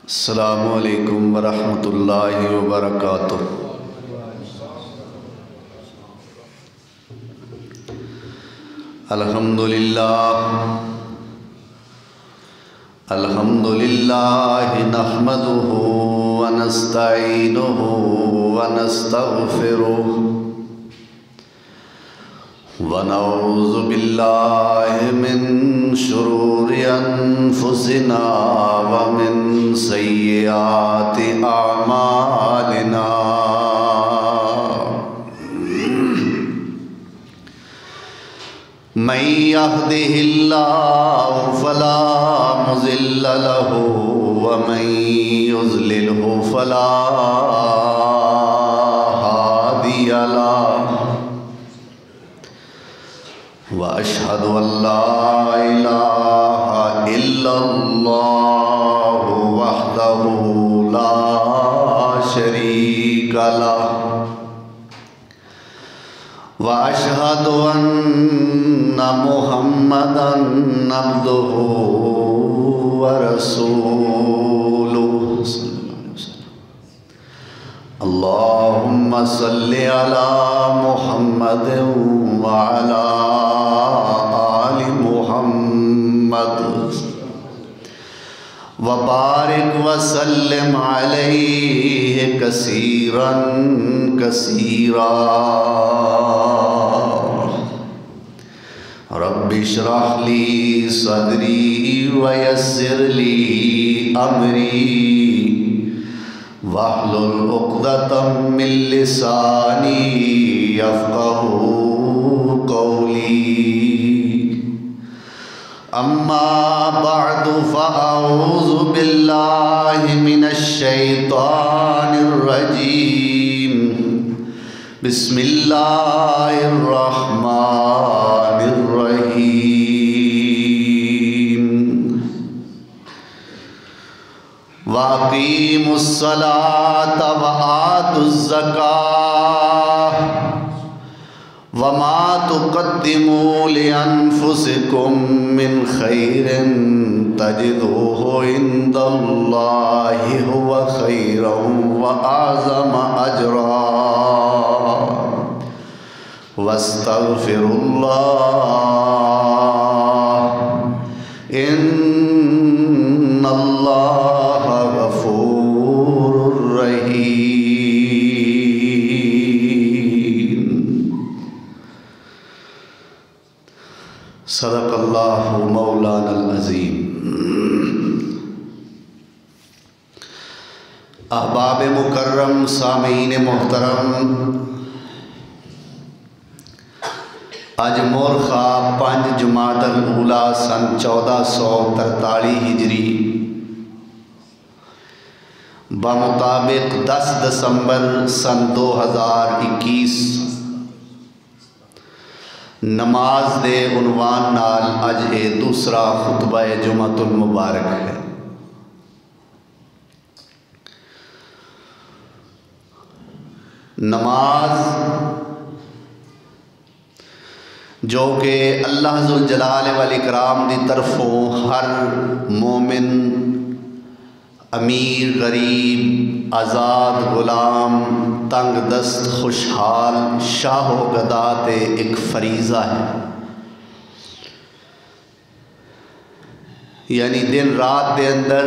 السلام علیکم ورحمۃ اللہ وبرکاتہ۔ الحمدللہ نحمدہ ونستعینہ ونستغفرہ ونعوذ باللہ من شرور انفسنا ومن سیئات اعمالنا، من یہدہ اللہ فلا مضل لہ ومن یضللہ فلا ہادی لہ، واشہد ان لا الہ الا اللہ وحدہ لا شریک لہ، واشہد ان محمدا عبدہ ورسولہ صلی اللہ علیہ وسلم۔ اللہم صلی علی محمد وعلی آل محمد وبارک وسلم علیہ کثیرا کثیرا۔ رب اشرح لی صدری ویسر لی امری واحلل عقدۃ من لسانی یفقہوا قولی۔ اما بعد فاعوذ باللہ من الشیطان الرجیم، بسم اللہ الرحمن الرحیم۔ وَأَقِيمُوا الصَّلَاةَ وَآتُوا الزَّكَاةَ وَمَا تُقَدِّمُوا لِأَنفُسِكُم مِّنْ خَيْرٍ تَجِدُوهُ عِندَ اللَّهِ هُوَ خَيْرًا وَأَعْظَمَ أَجْرًا، وَاسْتَغْفِرُوا اللَّهَ إِنَّ اللَّهَ غَفُورٌ رَحِيمٌ۔ صدق اللہ مولانا العظیم۔ احباب مکرم، سامعین محترم، آج مورخہ 5 جمادی الاولیٰ سن 1443 ہجری بمطابق 10 دسمبر سن 2021 نماز دے عنوان نال اج اے دوسرا خطبہ جمعۃ المبارک ہے۔ نماز جو کہ اللہ ذوالجلال والاکرام دی طرفوں ہر مومن، امیر غریب، آزاد غلام، تنگ دست خوشحال، شاہ و گدا تے ایک فریضہ ہے، یعنی دن رات دے اندر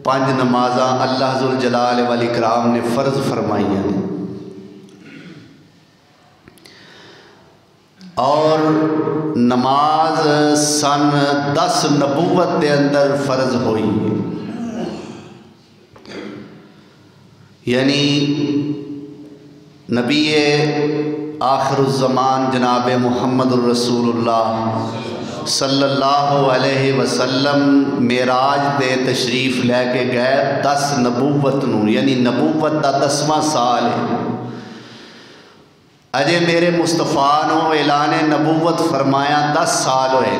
5 نمازاں اللہ ذوالجلال والاکرام نے فرض فرمائی ہیں، اور نماز سن 10 نبوت دے اندر فرض ہوئی، یعنی نبی آخر الزمان جناب محمد الرسول اللہ صلی اللہ علیہ وسلم معراج دے تشریف لے کے گئے 10 نبوت نو، یعنی نبوت دا 10واں سال ہے۔ اجے میرے مصطفیٰ نو اعلان نبوت فرمایا 10 سال ہوئے،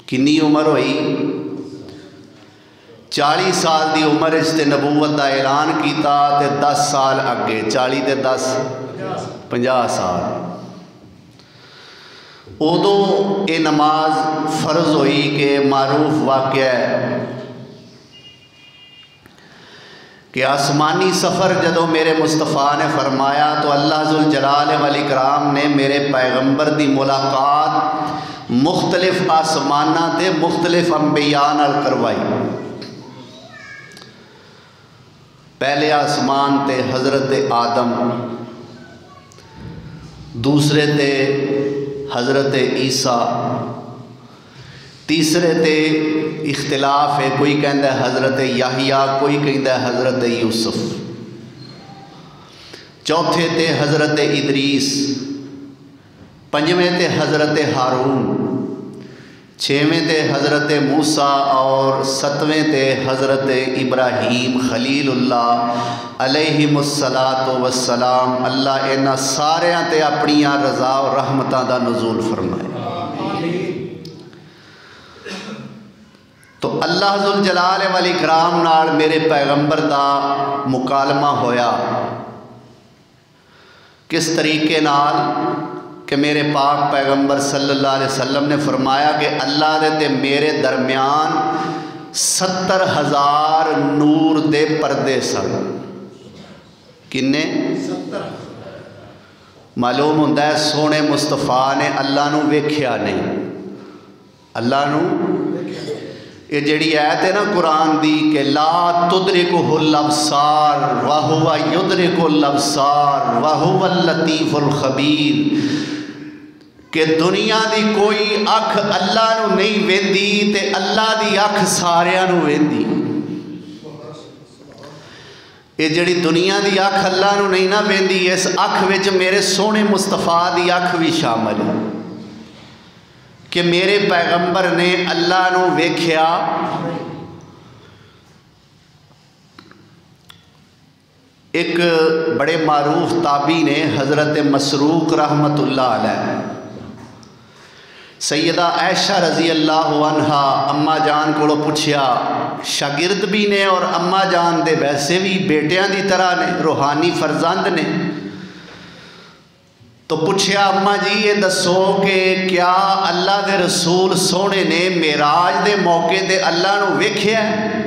کنی عمر ہوئی؟ 40 سال دی عمر اس تے نبوت دا اعلان کیتا تے 10 سال اگے، 40 تے 10 50 سال۔ ادو یہ نماز فرض ہوئی کہ معروف واقعہ ہے کہ آسمانی سفر جدو میرے مصطفیٰ نے فرمایا تو اللہ ذوالجلال والاکرام نے میرے پیغمبر دی ملاقات مختلف آسمانہ تے مختلف انبیاء نال کروائی۔ پہلے آسمان تے حضرت آدم، دوسرے تے حضرت عیسیٰ، تیسرے تے اختلاف ہے، کوئی کہندا ہے حضرت یحییٰ، کوئی کہندا ہے حضرت یوسف، چوتھے تے حضرت ادریس، پنجویں تے حضرت ہارون، چھویں تے حضرت موسیٰ اور ستویں تے حضرت ابراہیم خلیل اللہ علیہم الصلاۃ والسلام۔ اللہ انہاں ساریاں تے اپنیاں رضا و رحمتاں دا نزول فرمائے۔ تو اللہ ذوالجلال والاکرام نال میرے پیغمبر دا مکالمہ ہویا کس طریقے نال کہ میرے پاک پیغمبر صلی اللہ علیہ وسلم نے فرمایا کہ اللہ دے تے میرے درمیان 70,000 نور دے پردے سن۔ کنے؟ 70۔ معلوم ہوندہ ہے سونے مصطفیٰ نے اللہ نو ویکھیا نہیں، اللہ نو یہ جڑی آیت ہے نا قرآن دی کہ لا تدرکہ الابصار وہو یدرک الابصار وہو اللطیف الخبیر، کہ دنیا دی کوئی اکھ اللہ نو نہیں ویندی تے اللہ دی اکھ ساریاں نو ویندی۔ یہ جڑی دنیا دی اکھ اللہ نو نہیں نہ ویندی، اس اکھ وچ میرے سونے مصطفیٰ دی اکھ بھی شامل ہے کہ میرے پیغمبر نے اللہ نو ویکھیا۔ ایک بڑے معروف تابعی نے حضرت مسروق رحمت اللہ علیہ سیدہ عائشہ رضی اللہ عنہا اماں جان کو پوچھیا، شاگرد بھی نے اور اماں جان دے ویسے بھی بیٹیاں دی طرح نے، روحانی فرزند نے، تو پوچھیا اماں جی یہ دسو کہ کیا اللہ دے رسول سونے نے معراج دے موقع دے اللہ نو ویکھیا ہے؟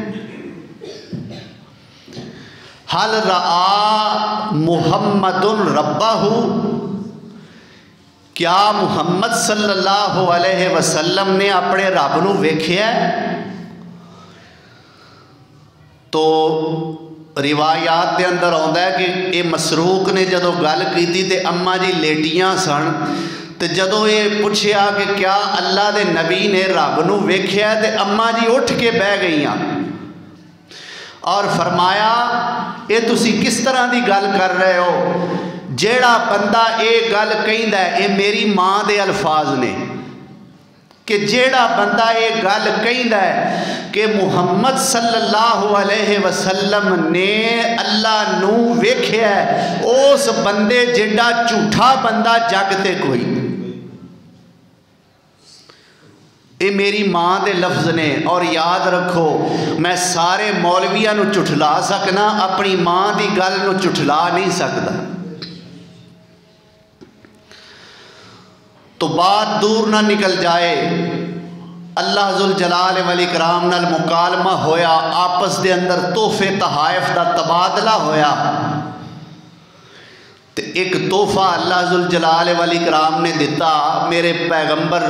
حل رآ محمد ربہ، کیا محمد صلی اللہ علیہ وسلم نے اپنے رب نو ویکھیا ہے؟ تو روایات دے اندر آندا ہے کہ یہ مسروق نے جدو گل کیتی تے اماں جی لیٹیاں سن، تے جدو یہ پوچھیا کہ کیا اللہ دے نبی نے رب نو ویکھیا ہے تے اماں جی اٹھ کے بہ گئیاں اور فرمایا یہ تسی کس طرح دی گل کر رہے ہو؟ جیڑا بندہ یہ گل کہندا ہے، یہ میری ماں دے الفاظ نے کہ جیڑا بندہ یہ گل کہندا ہے کہ محمد صلی اللہ علیہ وسلم نے اللہ نو ویکھیا ہے، اس بندے جیڑا جھوٹا بندہ جگ تے کوئی نہیں۔ یہ میری ماں دے لفظ نے، اور یاد رکھو میں سارے مولویاں نو چٹھلا سکنا، اپنی ماں دی گل نو چٹھلا نہیں سکتا۔ تو بات دور نہ نکل جائے، اللہ ذوالجلال والاکرام نال مکالمہ ہویا، آپس دے اندر تحفے تحائف دا تبادلہ ہویا، تے ایک تحفہ اللہ ذوالجلال والاکرام نے دیتا، میرے پیغمبر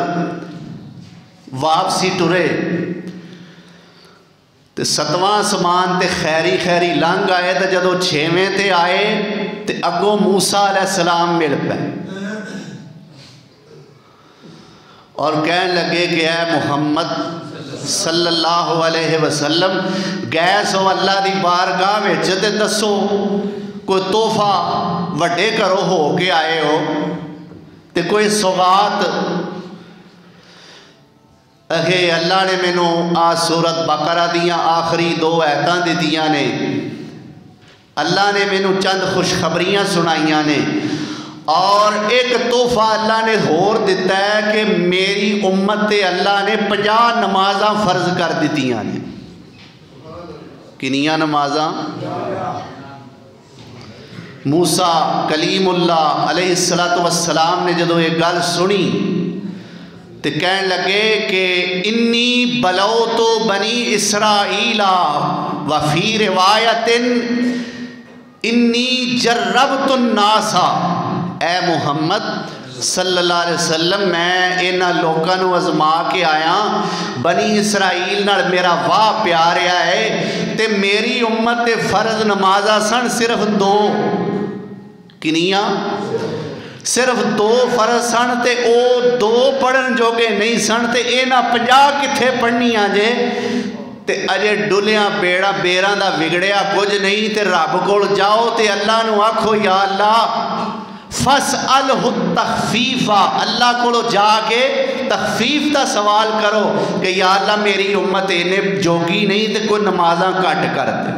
واپسی ٹرے تے 7واں آسمان تے خیری خیری لنگ آئے، تے جدو 6ویں تے آئے تے اگوں موسیٰ علیہ السلام مل پے اور کہنے لگے کہ اے محمد صلی اللہ علیہ وسلم گئے سو اللہ دی بارگاہ میں تے دسو کوئی تحفہ وڈے کرو ہو کے آئے ہو تے کوئی سوغات؟ اگے اللہ نے مینوں آ سورت بقرہ دیاں آخری 2 آیتاں دتیاں نے، اللہ نے مینوں چند خوشخبریاں سنائیاں نے، اور ایک تحفہ اللہ نے ہور دیتا ہے کہ میری امت تے اللہ نے 50 نمازاں فرض کر دیتیاں نے۔ کنیاں نمازاں؟ موسیٰ کلیم اللہ علیہ السلام نے جدو یہ گل سنی تے کہن لگے کہ انی بلوت بنی اسرائیل وفی روایت انی جربت الناس، اے محمد صلی اللہ علیہ وسلم میں انہاں لوکاں نو ازما کے آیا، بنی اسرائیل نال میرا واہ پیاریا ہے تے میری امت تے فرض نمازاں سن صرف 2، کنیاں صرف 2 فرض سن تے او 2 پڑھن جوگے نہیں سن تے اینا 50 کتھے پڑھنیاں جے تے اجے ڈلیاں بیڑاں دا بگڑیا کچھ نہیں تے رب کول جاؤ تے اللہ نو آکھو یا اللہ فَاسْأَلْهُ التَّخْفِيفَ، اللہ کولو جا کے تخفیف دا سوال کرو کہ یا اللہ میری امت انہیں جوگی نہیں تے کوئی نمازاں کٹ کر دے۔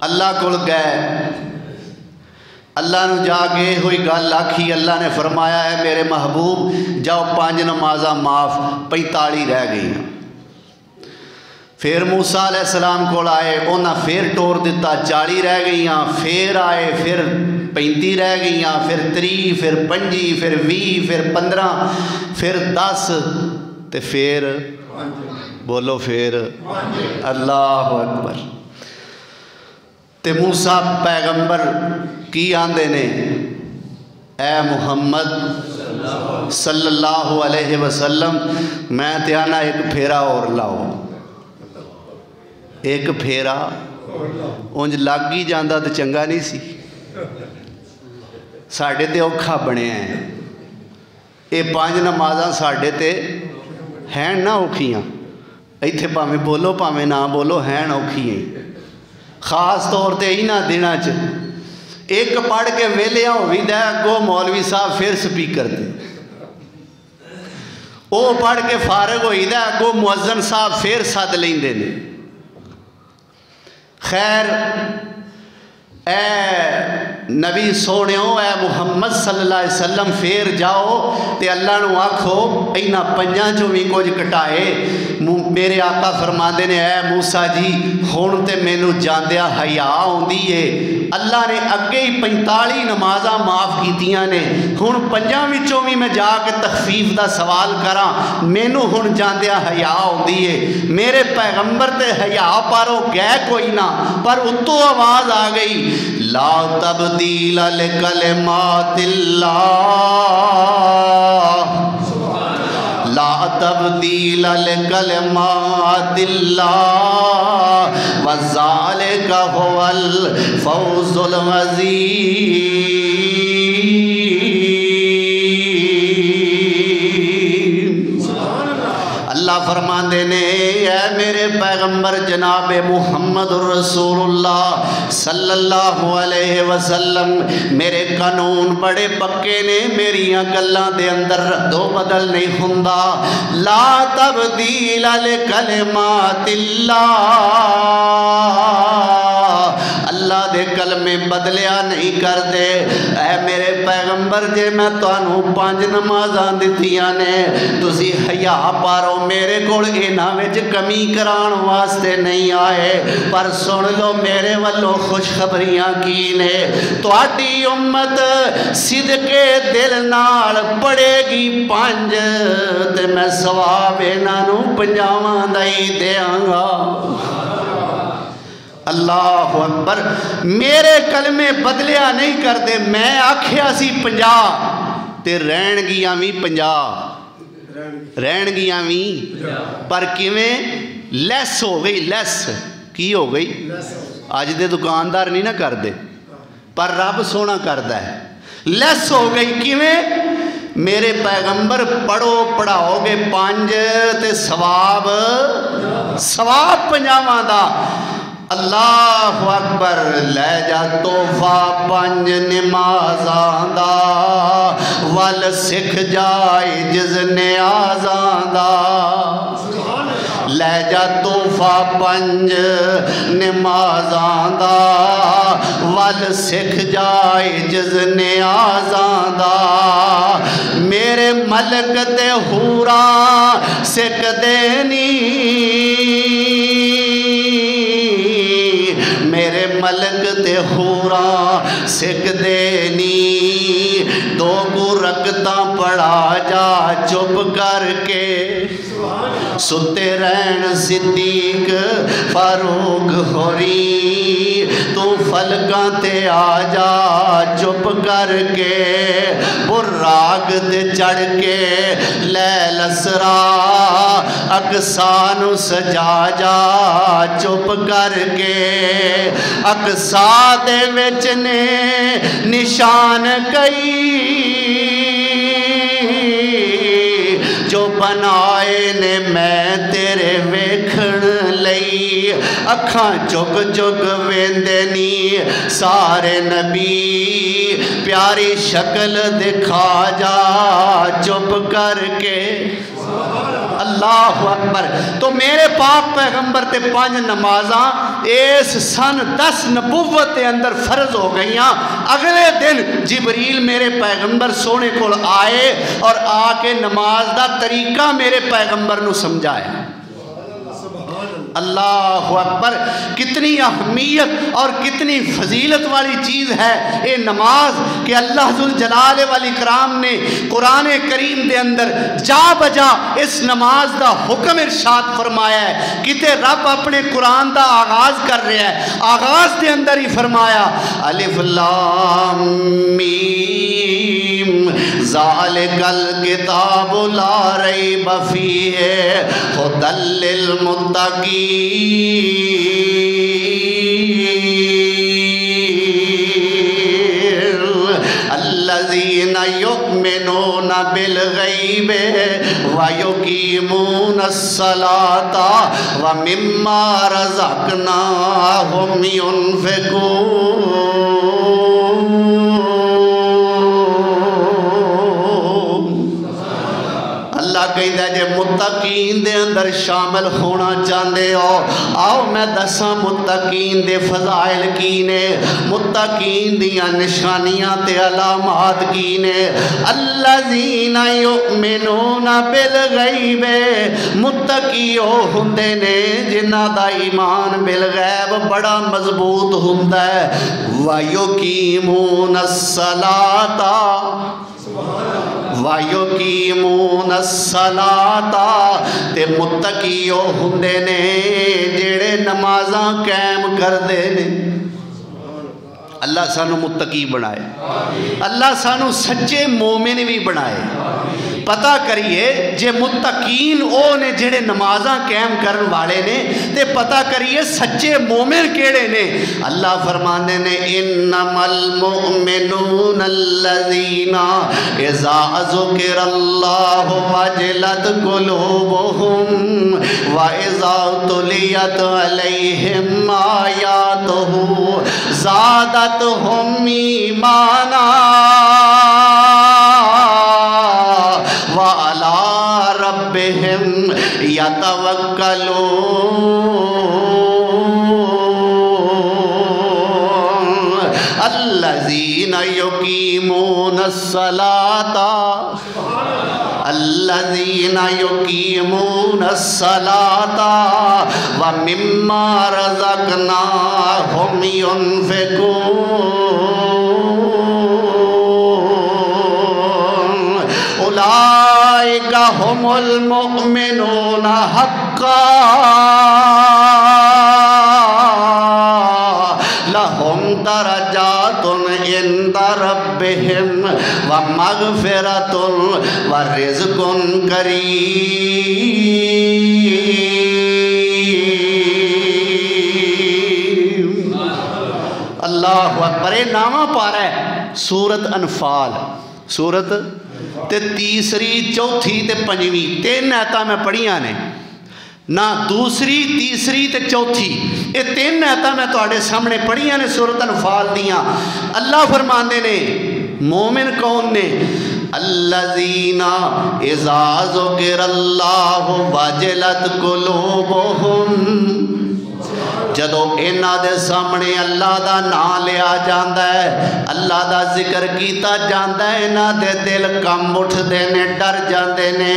اللہ کول گئے، اللہ نو جا کے ہوئی گل آکھی، اللہ نے فرمایا ہے میرے محبوب جاؤ 5 نمازاں معاف، 45 رہ گئی۔ پھر موسیٰ علیہ السلام کو آئے، انہاں پھر ٹور دیتا 40 رہ گئیاں، پھر آئے پھر 35 رہ گئیاں، پھر 30، پھر 25، پھر 20، پھر 15، پھر 10 تے پھر بولو پھر اللہ اکبر۔ تے موسیٰ پیغمبر کی آندے نے اے محمد صلی اللہ علیہ وسلم میں تے آنا ایک پھیرا اور لاؤ، ایک پھیرا انج لگ ہی جاندہ تے چنگا نہیں سی، ساڑھے تے اوکھا بنے ہیں، اے 5 نمازاں ساڑھے تے ہیں نہ اوکھیاں، ایتھے پاویں بولو پاویں نہ بولو ہیں اوکھیاں، خاص طور تے ہی نہ دینا چ ایک پڑھ کے ویلیاں ہوئی دے گو مولوی صاحب پھر سپیکر دے، او پڑھ کے فارغ ہوئی دے گو مؤذن صاحب پھر ساتھ لیں دے۔ خیر اے نبی سونیوں اے محمد صلی اللہ علیہ وسلم پھر جاؤ تے اللہ نو آکھو اینا 5 چوں بھی کچھ کٹائے۔ میرے آقا فرماندے نے اے موسیٰ جی ہون تے مینو جاندیا حیا ہوندی ہے، اللہ نے اگے ہی 45 نمازاں معاف کیتیاں نے، ہون 5 وچوں بھی میں جا کے تخفیف دا سوال کراں مینو ہون جاندیا حیا ہوندی ہے۔ میرے پیغمبر تے حیا پارو گئے کوئی نہ، پر اتو آواز آ گئی لا تبدیل لکلمات اللہ، لا تبدیل لکلمات اللہ وذالک هو الفوز العظیم۔ اللہ فرماندے نے اے میرے پیغمبر جناب محمد الرسول اللہ صلی اللہ علیہ وسلم میرے قانون بڑے پکے نے، میریاں گلاں دے اندر رد و بدل نہیں ہوندا۔ لا تبدیل لکلمات اللہ، اللہ دے کلمے بدلیا نہیں کر دے۔ اے میرے پیغمبر جے میں تانوں 5 نمازاں دتیاں نے تسی حیا پارو، میرے کول انہاں وچ کمی کران واسطے نہیں آئے، پر سن لو میرے والوں خوشخبریاں کی نے، تہاڈی امت صدقے دل نال پڑھے گی 5 تے میں ثواب انہاں نوں 50 دا ہی دیاں گا۔ اللہ اکبر، میرے کلمے بدلیا نہیں کر دے، میں آکھیا سی 50 تے رہن گیاں بھی 50 رہن گیاں بھی، پر کیویں لیس ہو گئی، لیس کی ہو گئی، آج دے دکاندار نہیں نہ کر دے پر رب سونا کردہ ہے، لیس ہو گئی کیویں میرے پیغمبر پڑھو پڑھاؤ گے 5 تے ثواب 50 دا۔ اللہ اکبر، لے جا توفہ 5 نمازاں دا ول سکھ جائے جز نیازاں دا، لے جا توفہ 5 نمازاں دا ول سکھ جائے جز نیازاں دا، میرے ملک تے حوراں سکھ دینی، میرے ملک تے حوراں سکھ دینی، 2 رکعتاں پڑھ پڑھا جا چپ کر کے ستے رہن صدیق فاروق ہوری تو فلکاں تے آ جا چپ کر کے براق تے چڑھ کے لیل اسرا اقصا نو سجا جا چپ کر کے اقصا دے وچ نے نشان کئی جو بنائے نے میں تیرے ویکھن لئی اکھاں چک چک ویندے نی سارے نبی پیاری شکل دکھا جا چپ کر کے اللہ اکبر۔ تو میرے پاک پیغمبر تے 5 نمازاں اس سن 10 نبوت کے اندر فرض ہو گئیاں۔ اگلے دن جبریل میرے پیغمبر سونے کو آئے اور آ کے نماز دا طریقہ میرے پیغمبر نو سمجھائے۔ اللہ اکبر، کتنی اہمیت اور کتنی فضیلت والی چیز ہے یہ نماز کہ اللہ ذوالجلال والاکرام نے قرآن کریم دے اندر جا بجا اس نماز دا حکم ارشاد فرمایا ہے۔ کتے رب اپنے قرآن دا آغاز کر رہا ہے، آغاز دے اندر ہی فرمایا الف لام میم ذالک الکتاب لا ریب فیہ ھدی للمتقین الذین یؤمنون بالغیب ویقیمون الصلاة ومما رزقناہم ینفقون۔ اللہ کہتا ہے جے متقین دے اندر شامل ہونا چاہتے ہو آؤ میں دساں متقین دے فضائل کی نے، متقین دیاں نشانیاں تے علامات کی نے۔ الذین یؤمنون بالغیب، متقی او ہوندے نے جنہاں دا ایمان بالغیب بڑا مضبوط ہوندا ہے۔ وَيُقِيمُونَ الصَّلَاةَ وَيُقِيمُونَ الصَّلَاةَ تے متقیو ہوندے نے جڑے نمازاں قائم کر دے نے۔ اللہ سانو متقی بنائے، اللہ سانو سچے مومن بھی بنائے۔ پتہ کریے جے متقین او نے جڑے نمازاں قائم کرن والے نے تے پتہ کریے سچے مومن کیڑے نے۔ اللہ فرماندے نے انما المؤمنون الذین اذا ذکر اللہ وجلت قلوبهم واذا تلیت علیہم آیاتہ زادتهم ایمانا وَعَلَىٰ رَبِّهِمْ يَتَوَكَّلُونَ۔ الَّذِينَ يُقِيمُونَ الصَّلَاةَ الَّذِينَ يُقِيمُونَ الصَّلَاةَ وَمِمَّا رَزَقْنَاهُمْ يُنْفِقُونَ۔ اولئک هم المؤمنون حقا لهم درجات عند ربهم ومغفرۃ ورزق کریم۔ اللہ اکبر۔ یہ نامہ پارا ہے سورت انفال، سورت تے تیسری چوتھی تے پنجویں 3 آیتاں میں پڑھیاں نے نہ دوسری تیسری تے چوتھی، یہ 3 آیتاں میں تواڈے سامنے پڑھیاں نے سورت انفال دیاں۔ اللہ فرماندے نے مومن کون نے؟ الذین اذا ذکر اللہ وجلت قلوبہم، جدو انہاں دے سامنے اللہ دا نام لیا جاندا ہے، اللہ دا ذکر کیتا جاندا ہے، انہاں دے دل کم اٹھ دے نے، ڈر جاندے نے۔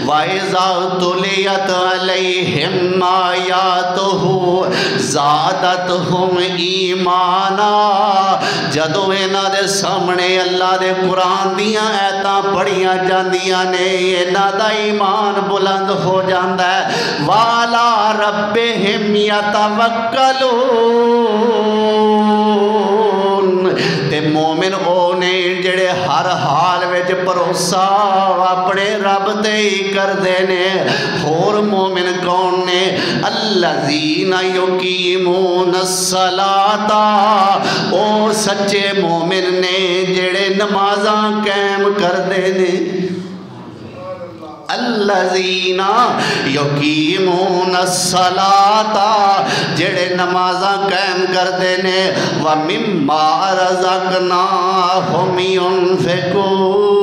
وَإِذَا تُلِيَتْ عَلَيْهِمْ آيَاتُهُ زَادَتْهُمْ ایمانا۔ جدو انہاں دے سامنے اللہ دے قرآن دیاں ایتاں پڑھیاں جاندیاں نے، انہاں دا ایمان بلند ہو جاندا ہے۔ وَعَلَىٰ رَبِّهِمْ يَتَوَكَّلُونَ۔ تے مومن او نے جڑے ہر حال وچ بھروسہ اپنے رب تے ہی کردے نے۔ اور مومن کون نے؟ الذین یقیمون الصلاۃ، او سچے مومن نے جڑے نمازاں قائم کردے نے۔ الذین یقیمون الصلاۃ، جڑے نمازاں قائم کردے نے۔ وَمِمَّا رَزَقْنَاهُمْ يُنْفِقُونَ،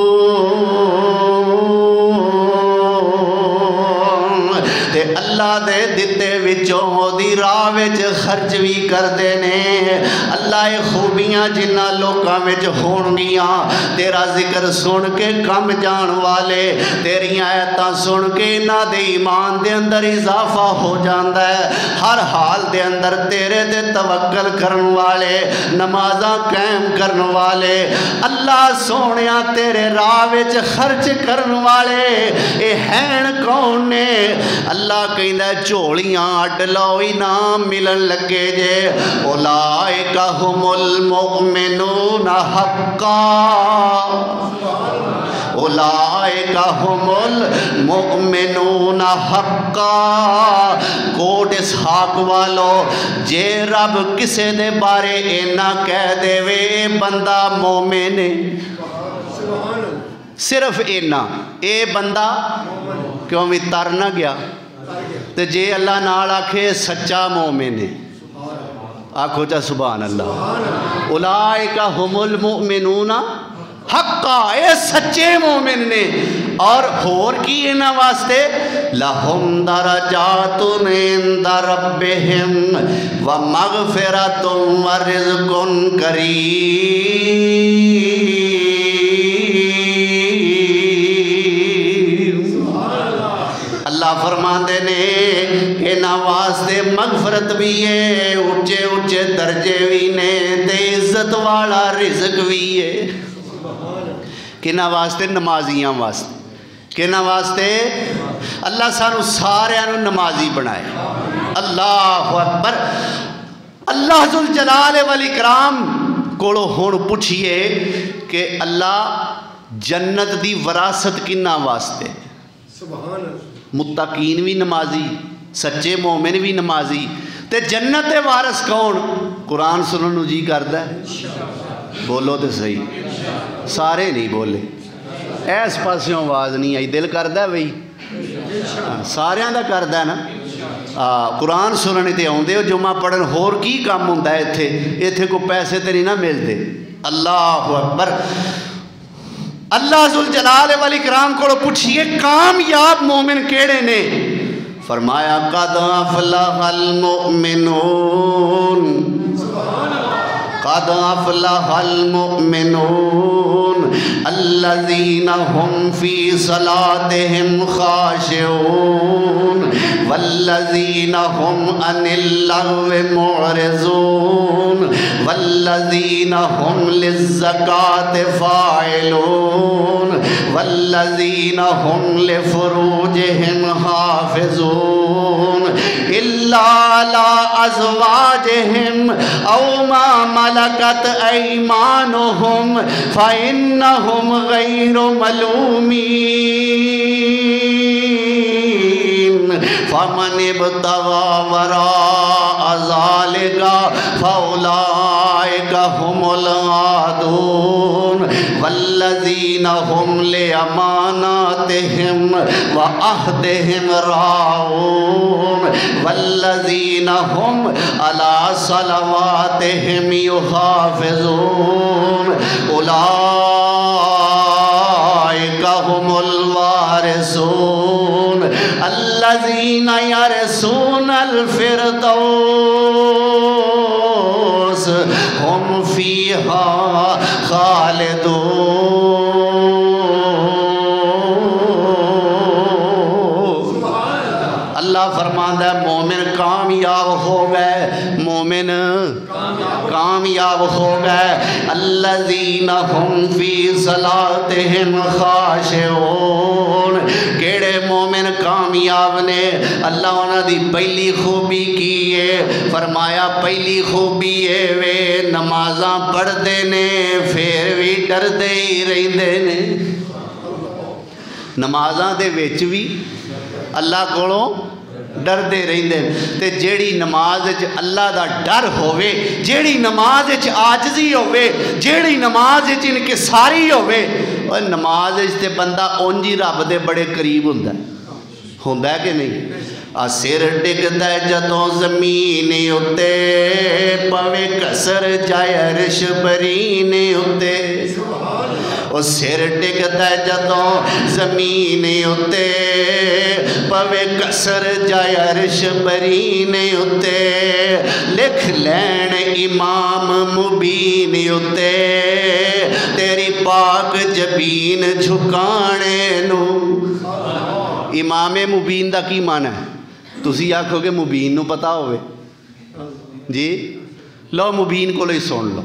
تے اللہ دے دتے وچوں دی راہ وچ خرچ بھی کردے نے۔ اللہ خوبیاں جنہ لوکاں وچ ہون گیاں، تیرا ذکر سن کے کم جان والے، تیری آیتاں سن کے انہاں دے ایمان دے اندر اضافہ ہو جاندا ہے۔ ہر حال دے اندر تیرے تے توکل کرن والے، نمازاں قائم کرن والے، اللہ سونیاں تیرے راہ وچ خرچ کرن والے اے ہیں کون نے؟ اللہ کہندا جھولیاں اڈ لو انعام ملن لگے جے۔ اولئک ھم المؤمنون حقا، اولئک ھم المؤمنون حقا۔ کوٹ اسحاق والو، جے رب کسے دے بارے اینا کہہ دے وے بندہ مومن ہے، صرف اینا، اے بندہ کیوں بھی تر نہ گیا؟ تے جے اللہ نال آکھے سچا مومن ہے، آکھو چا سبحان اللہ۔ اولئک ھم المؤمنون حقا، اے سچے مومن نے۔ اور ہور کی انہاں واسطے لہم درجات عند ربہم ومغفرۃ ورزق کریم۔ اللہ فرماندے نے انہاں واسطے مغفرت بھی ہے، اونچے اونچے درجے بھی نے، تے عزت والا رزق بھی ہے۔ کنہاں واسطے؟ نمازیاں واسطے۔ کنہاں واسطے؟ اللہ سانو سارے نمازی بنائے۔ اللہ اکبر۔ اللہ ذوالجلال والاکرام کوڑو ہون پوچھئے کہ اللہ جنت دی وراثت کنہاں واسطے؟ متقین بھی نمازی، سچے مومن بھی نمازی، تے جنت دے وارث کون؟ قرآن سنن نو جی کردا ہے؟ بولو تے صحیح، سارے نہیں بولے، ایس پاسیوں آواز نہیں آئی، دل کردا ہے بھئی؟ ساریاں دا کردا ہے نا۔ قرآن سننے تے آؤندے ہو، جمعہ پڑھن ہور کی کام ہوندا ہے ایتھے؟ ایتھے کو پیسے تے نہیں نہ ملتے۔ اللہ اکبر۔ اللہ ذوالجلال والاکرام کو پوچھئے کامیاب مومن کیڑے نے؟ فرمایا قد افلح المؤمنون، قد افلح المؤمنون الذین هم فی صلاتهم خاشعون والذین هم عن اللغو معرضون والذین هم للزکاة فاعلون والذین هم لفروجهم حافظون الا علی ازواجهم او ما ملکت ایمانهم فإنهم غیر ملومین فمن ابتغى وراء ذلك فأولئك هم العادون والذین هم لأماناتهم وعهدهم راعون والذین هم على صلواتهم يحافظون اولئک هم الوارثون الذین یرثون الفردوس فیہا خالدون۔ اللہ فرماتا ہے مومن کامیاب ہو گئے، مومن کامیاب ہو گئے۔ الذین ہم فی صلاتہم خاشعون، کیڑے مومن کامیاب نے؟ اللہ انہاں دی پہلی خوبی کی ہے، فرمایا پہلی خوبی ہے وے نمازاں پڑھ دے نے پھر بھی ڈر دے ہی رہندے نے۔ نمازاں دے وچ بھی اللہ کولوں ڈر دے رہندے، تے جیڑی نماز وچ اللہ دا ڈر ہووے، جیڑی نماز وچ عاجزی ہووے، جیڑی نماز وچ انکساری ہووے، اور نماز وچ تے بندہ اونج ہی رب دے بڑے قریب ہوندا ہے کہ نہیں؟ سر ڈگدا ہے جدوں زمین اُتے، پوے کسر جائے عرش برین اُتے۔ او سر ڈگدا ہے جدوں زمین اُتے، پوے کسر جائے عرش برین اُتے۔ لکھ لین امام مبین اُتے، تیری پاک جبین جھکانے نو۔ امام مبین دا کی معنی ہے؟ تسی آکھو گے مبین نو پتا ہوئے جی، لو مبین کو لئی سن لو۔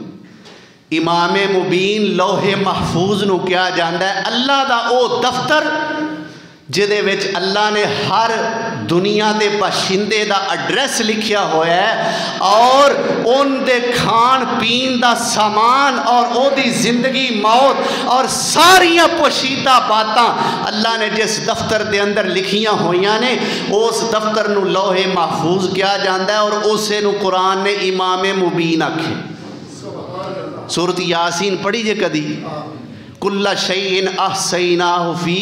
امام مبین لوح محفوظ نو کیا جاندا ہے؟ اللہ دا او دفتر جدے وچ اللہ نے ہر دنیا دے باشندے دا ایڈریس لکھیا ہویا ہے، اور ان دے کھان پین دا سامان اور او دی زندگی موت اور ساریاں پوشیدہ باتاں اللہ نے جس دفتر دے اندر لکھیاں ہویاں نے، اس دفتر نو لوح محفوظ کیا جاندا ہے، اور اسے نو قرآن نے امام مبین آکھے۔ سورۃ یاسین پڑھی جے کدی؟ کل شیء احصیناہ فی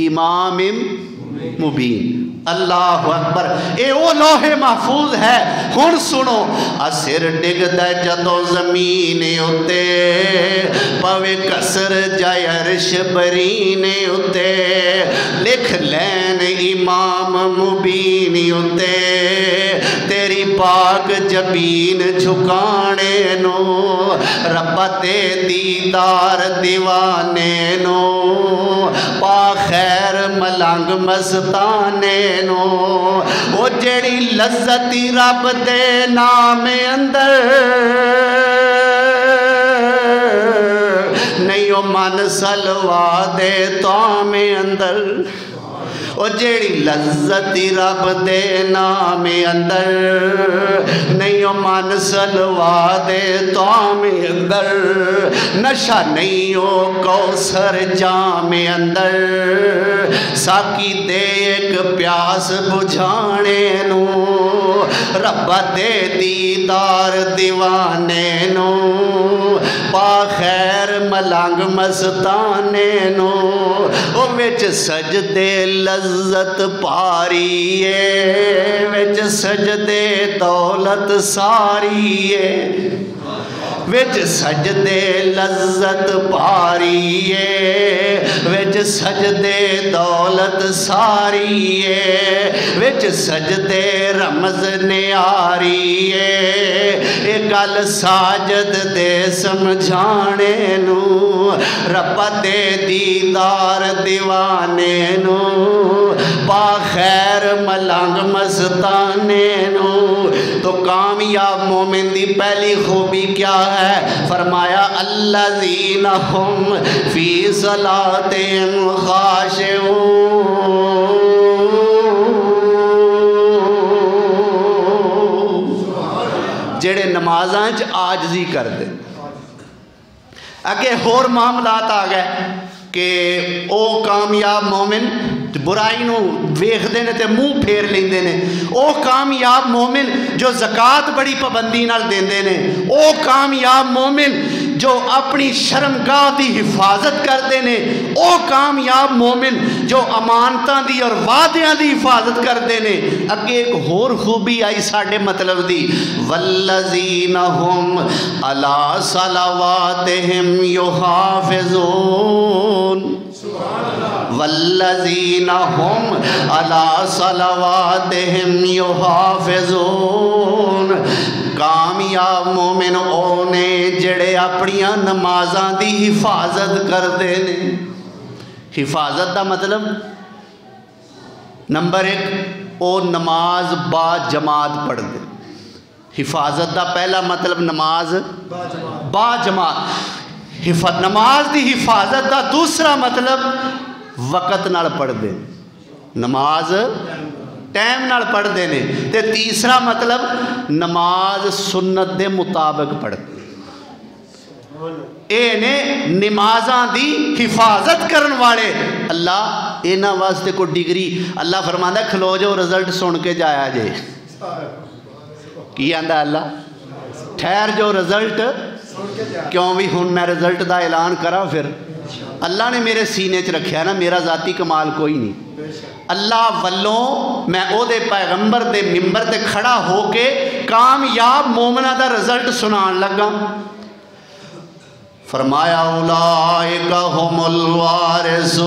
امام مبین۔ اللہ اکبر، اے او لوح محفوظ ہے۔ ہن سنو، سر ڈگدا ہے جدوں زمین اُتے، پوے کسر جائے عرش برین اُتے۔ لکھ لین امام مبین اُتے، تیری پاک جبین جھکانے نو۔ ربا تے دیدار دیوانے نو، پا خیر ملنگ مستانے نو۔ او جیڑی لذتی رب دے نام اندر، نہیں او من سلوا دے تام اندر۔ او جیڑی لذتی رب دے نام اندر، نہیں او من سلوا دے تام اندر۔ نشہ نہیں او کوثر جام اندر، ساکی دے ایک پیاس بجھانے نو۔ رب دے دیدار دیوانے نو، پا خیر ملنگ مستانے نو۔ او وچ سجدے لذت پاری ہے، وچ سجدے دولت ساری ہے۔ وچ سجدے لذت پاری ہے، وچ سجدے دولت ساری ہے۔ وچ سجدے رمز نیاری ہے، اے گل ساجد دے سمجھانے نو۔ رب دے دیدار دیوانے نو، پا خیر ملنگ مستانے نو۔ تو کامیاب مومن دی پہلی خوبی کیا ہے؟ فرمایا الذین ہم فی صلاتہم خاشعون، جڑے نمازاں چ عاجزی کر دے۔ اگے ہور معاملات آ گئے کہ او کامیاب مومن برائی نو ویکھ دے نے تے منہ پھیر لیندے نے۔ او کامیاب مومن جو زکوٰۃ بڑی پابندی نال دیندے نے۔ او کامیاب مومن جو اپنی شرمگاہ دی حفاظت کردے نے۔ او کامیاب مومن جو امانتاں دی اور وعدیاں دی حفاظت کردے نے۔ اگے ایک ہور خوبی آئی ساڈے مطلب دی، والذین ہم علی صلواتہم یحافظون، والذین ہم علی صلواتہم یحافظون۔ کامیاب مومن اونے اپنیاں نمازاں دی حفاظت کردے نے۔ حفاظت دا مطلب نمبر 1 او نماز با جماعت پڑھ دے۔ حفاظت دا پہلا مطلب نماز با جماعت، نماز دی حفاظت دا دوسرا مطلب وقت نال پڑھ دے، نماز ٹائم نال پڑھ دے نے، تے تیسرا مطلب نماز سنت دے مطابق پڑھ دے۔ اے نے نمازاں دی حفاظت کرن والے اللہ اینا واسطے کو ڈگری، اللہ فرماندا ہے کھلو جو رزلٹ سن کے جایا جے۔ کی آندا اللہ ٹھہر جو رزلٹ، کیوں بھی ہن میں رزلٹ دا اعلان کرا، پھر اللہ نے میرے سینے چ رکھیا نا، میرا ذاتی کمال کوئی نہیں۔ اللہ والوں میں او دے پیغمبر دے ممبر تے کھڑا ہو کے کامیاب مومنہ دا رزلٹ سنان لگا۔ فرمایا اولئک ھم الوارثون،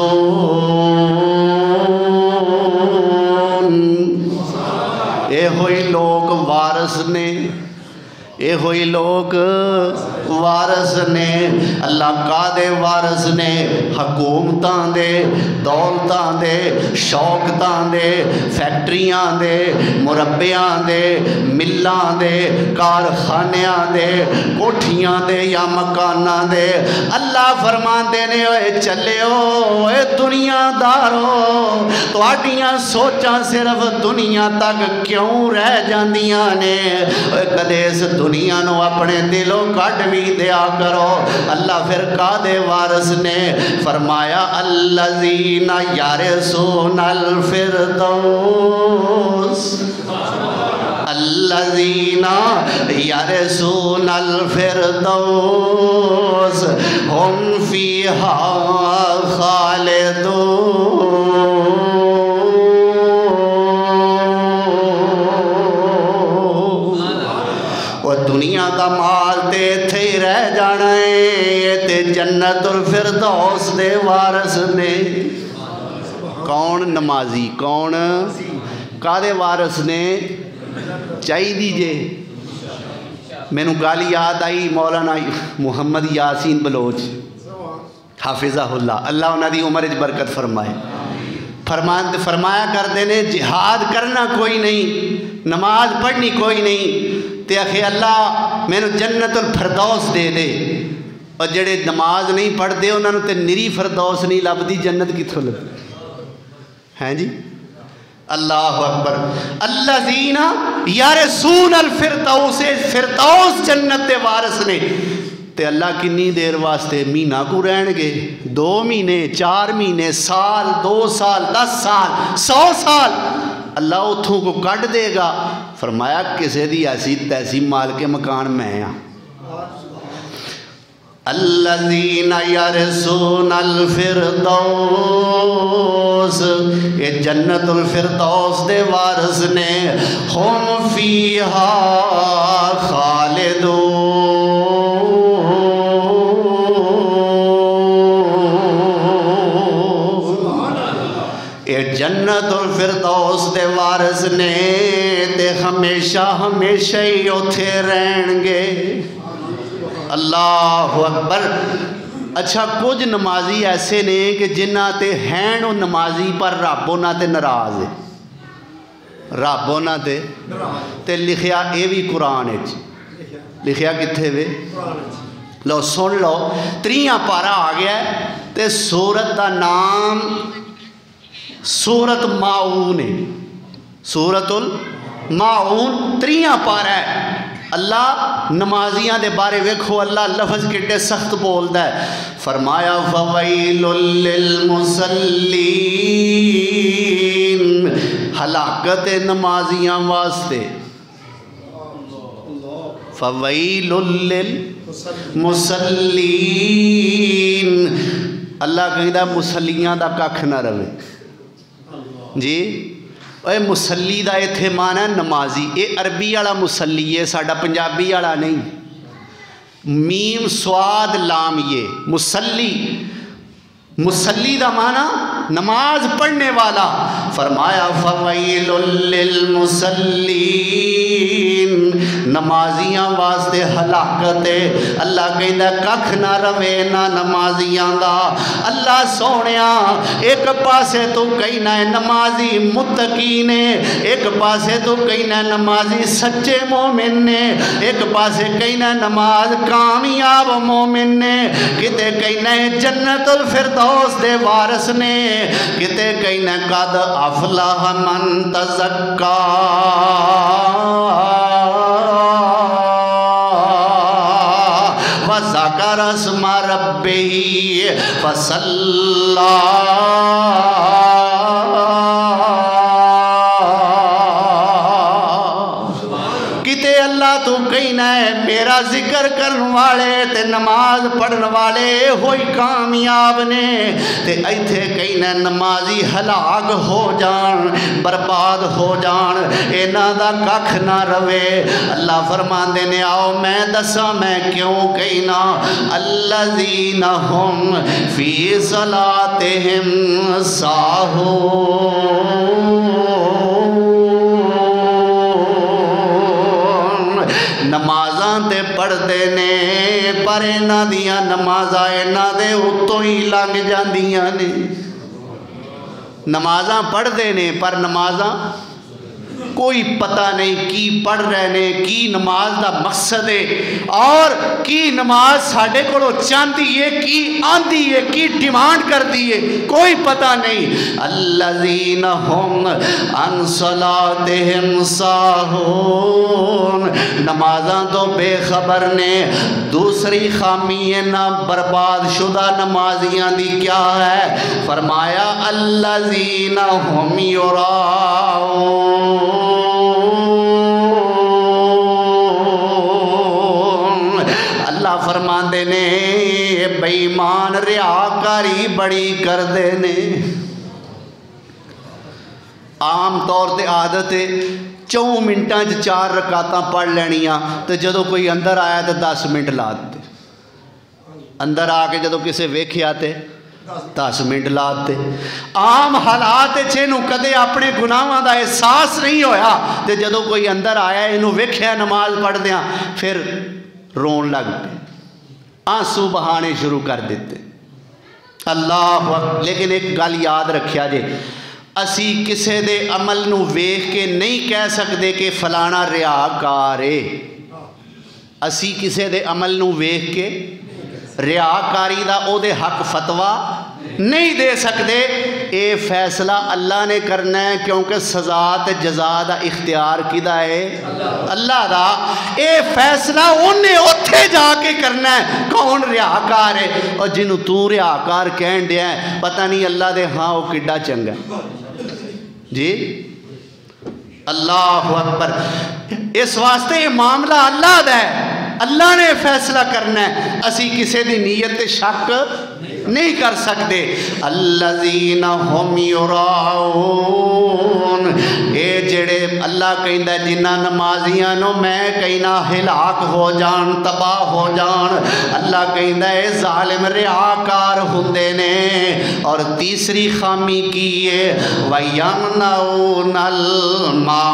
اے ہوئی لوگ وارث نے، اے ہوئی لوگ وارث نے۔ اللہ کا دے وارث نے؟ حکومتاں دے، دولتاں دے، شوقتاں دے، فیکٹریاں دے، مربیاں دے، ملاں دے، کارخانیاں دے، کوٹھیاں دے یا مکاناں دے۔ اللہ فرماندے نے اوے چلیو، اے دنیا دارو، تواڈیاں سوچاں صرف دنیا تک کیوں رہ جاندیاں نے؟ اے کدے اس دنیا نو اپنے دلوں کٹ بھی دیا کرو۔ اللہ پھر کا دے وارث نے؟ فرمایا الذین یرثون الفردوس، الذین یرثون الفردوس ہم فیہا خالدون۔ دنیا دا مال تے تھے ہی رہ جانا ہے، تے جنت الفردوس دے وارث نے۔ کون؟ نمازی۔ کون؟ کادے وارث نے؟ چاہی دیجئے میں نو گالی یاد آئی مولانا محمد یاسین بلوچ حافظہ اللہ، اللہ انہاں دی عمر وچ برکت فرمائے۔ فرمایا کردے نے جہاد کرنا کوئی نہیں، نماز پڑھنی کوئی نہیں، تے آخے اللہ میں نو جنت الفردوس دے دے، اور جڑے نماز نہیں پڑھ دے انہوں نے تے نری فردوس نہیں لب دی، جنت کتھوں لب ہیں جی؟ اللہ اکبر۔ الذین یرثون الفردوس، فردوس جنت دے وارث نے۔ تے اللہ کنی دیر واسطے؟ مہینہ کو رہن گے، 2 مہینے، 4 مہینے، سال، 2 سال، 10 سال، 100 سال، اللہ اتھوں کو کٹ دے گا۔ فرمایا کسے دی ایسی تیسی مال کے مکان میں ہاں۔ الذین یرثون الفردوس، یہ جنت الفردوس دے وارث نے۔ ہم فیہا خالدون، یہ جنت الفردوس دے وارث نے، تے ہمیشہ ہمیشہ ہی اتھے رہن گے۔ اللہ اکبر۔ اچھا کچھ نمازی ایسے نے کہ جنہ تے ہیں وہ نمازی پر رب انہاں تے ناراض ہے، رب انہاں تے لکھیا اے بھی قرآن وچ لکھیا کتھے وے؟ لو سن لو، 3 پارہ آ گیا ہے تے سورت دا نام سورت ماعون ہے، سورت الماعون 3 پارہ ہے۔ اللہ نمازیاں دے بارے ویکھو اللہ لفظ کٹے سخت بولدا ہے۔ فرمایا فویل للمصلین، ہلاکت نمازیاں واسطے، فویل للمصلین۔ اللہ کہندا مسلیاں دا ککھ نہ رہے جی۔ اے مسلی دا ایتھے معنی ہے نمازی، اے عربی والا مسلی ہے، ساڈا پنجابی والا نہیں۔ میم سواد لام یہ مسلی، مسلی دا معنی نماز پڑھنے والا. فرمایا فویلٌ للمصلین، نمازیاں واسطے ہلاکت ہے. اللہ کہندا ککھ نہ روے نہ نمازیاں دا. اللہ سونیا ایک پاسے تو کہنا ہے نمازی متقی نے، ایک پاسے تو کہنا ہے نمازی سچے مومن نے، ایک پاسے کہنا ہے نماز کامیاب مومن نے، کتے کہنا ہے جنت الفردوس دے وارث نے، کتے کہنا ہے قد افلح من تزکا وذکر اسم ربہ فصلی. کتے اللہ تو کہنا ہے میرا ذکر کرن والے تے نماز پڑھن والے ہوئی کامیاب نے، تے ایتھے کہنا ہے نمازی ہلاک ہو جان، برباد ہو جان، اینا دا ککھ نہ روے. اللہ فرماندے نے آؤ میں دسا میں کیوں کہنا. الذین ہم فی صلاتہم ساہون، نمازاں تے پڑھ دے نے پر انہاں دیاں نمازاں انہاں دے اتوں ہی لنگ جاندیاں نے. نمازاں پڑھ دے نے پر نمازاں کوئی پتہ نہیں کی پڑھ رہے نے، کی نماز دا مقصد ہے اور کی نماز ساڑھے کو چاندی ہے، کی آندی ہے، کی ڈیمانڈ کر دی ہے، کوئی پتہ نہیں. الذین ہم عن صلاتہم ساہون، نمازاں تو بے خبر نے. دوسری خامی ہے نہ برباد شدہ نمازیاں دی کیا ہے؟ فرمایا الذین ہم یراؤن، اللہ فرماندے نے بے ایمان ریاکاری بڑی کر دے نے. عام طور تے عادت ہے 4 منٹاں 4 رکعتاں پڑھ لینیاں، تو جدو کوئی اندر آیا تو 10 منٹ لا دیتے. اندر آ کے جدو کسے ویکھیا تے 10 منٹ لاتے. عام حالات چھنو کدے اپنے گناہاں دا احساس نہیں ہویا، تے جدو کوئی اندر آیا انہوں ویکھیا نماز پڑھ دیاں پھر رون لگ پہ، آنسو بہانے شروع کر دیتے. اللہ لیکن ایک گل یاد رکھیا جے، اسی کسے دے عمل نو ویکھ کے نہیں کہہ سکتے کہ فلانا ریاکار ہے. اسی کسے دے عمل نو ویکھ کے ریاکاری دا او دے حق فتویٰ نہیں دے سکتے. اے فیصلہ اللہ نے کرنا ہے کیونکہ سزا تے جزا دا اختیار کدا ہے؟ اللہ دا. اے فیصلہ انہیں اتھے جا کے کرنا ہے کون ریاکار ہے، اور جنہوں تو ریاکار کہن دیا ہے پتہ نہیں اللہ دے ہاں وہ کڈا چنگا ہے. جی اللہ اکبر. اس واسطے یہ معاملہ اللہ دا ہے، اللہ نے فیصلہ کرنا ہے، اسی کسے دی نیت شک نہیں کر سکتے. الذین ہم یراؤن، اے جڑے اللہ کہندا جنہ نمازیاں نو میں کہنا ہلاک ہو جان، تباہ ہو جان. اللہ کہندا اے ظالم ریاکار ہوندے نے. اور تیسری خامی کی ہے وَيَمْنَعُونَ الْمَاعُونَ،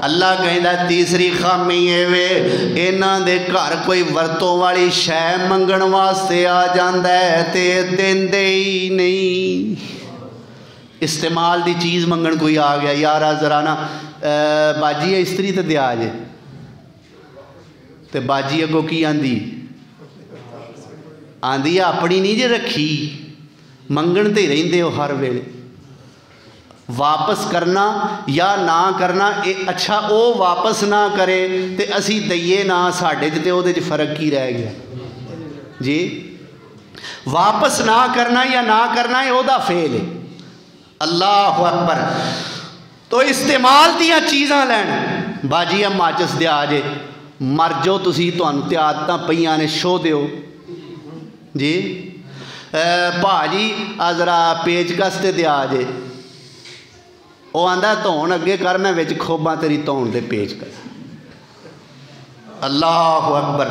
اللہ کہندا تیسری خامی ہے وے انہاں دے گھر کوئی ورتوں والی شے منگن واسطے آ جاندا ہے تے دیندے ہی نہیں. استعمال دی چیز منگن کوئی آ گیا، یارا ذرا نا باجی استری تے دیا جے، تے باجی اگوں کی آندی آندی اپنی نہیں جے رکھی، منگن تے رہندے ہو ہر ویلے. واپس کرنا یا نہ کرنا اچھا او واپس نہ کرے تے اسی دئیے نہ ساڑھے جتے ہو دے فرق کی رہ گیا. جی واپس نہ کرنا یا نہ کرنا ہے او دا فعل ہے. اللہ اکبر. تو استعمال دیاں چیزاں لین باجی ہم ماچس دیا آجے مر جو تسی تو انتے آدتاں پہیاں نے شو دیو. جی بھاجی آزرا پیج کستے دیا آجے وہ آندہ تون اگے کر میں ویچ کھوباں تیری تون دے پیج کر. اللہ اکبر.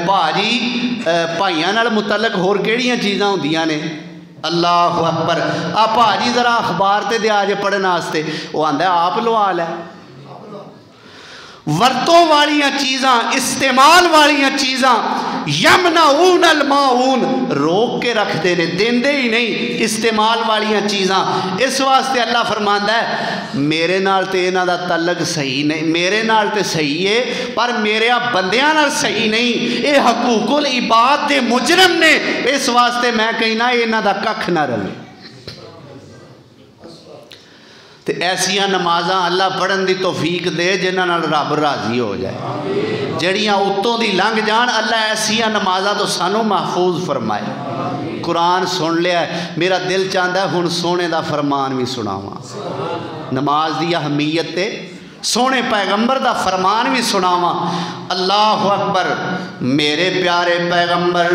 بھاجی بھائیاں نال متعلق ہور کیڑیاں چیزاں ہوندیاں نے؟ اللہ اکبر. بھاجی ذرا اخبار تے دیا جے پڑھن واسطے. وہ آندا ہے آپ لوا لے. ورتوں والیاں چیزاں، استعمال والیاں چیزاں یمنعون الماعون، روک کے رکھتے نے، دیندے ہی نہیں استعمال والیاں چیزاں. اس واسطے اللہ فرماندا ہے میرے نال تے انہاں دا تعلق صحیح نہیں، میرے نال تے صحیح ہے پر میرے بندیاں نال صحیح نہیں. اے حقوق العباد دے مجرم نے، اس واسطے میں کہنا انہاں دا ککھ نہ رلے. تے ایسیاں نمازاں اللہ پڑھن دی توفیق دے جنہاں نال رب راضی ہو جائے، جڑیاں اتوں دی لنگ جان. اللہ ایسیاں نمازاں تو سانو محفوظ فرمائے. قرآن سن لیا ہے، میرا دل چاہتا ہے ہن سونے دا فرمان بھی سناواں. نماز دی اہمیت تے سونے پیغمبر دا فرمان بھی سناواں. اللہ اکبر. میرے پیارے پیغمبر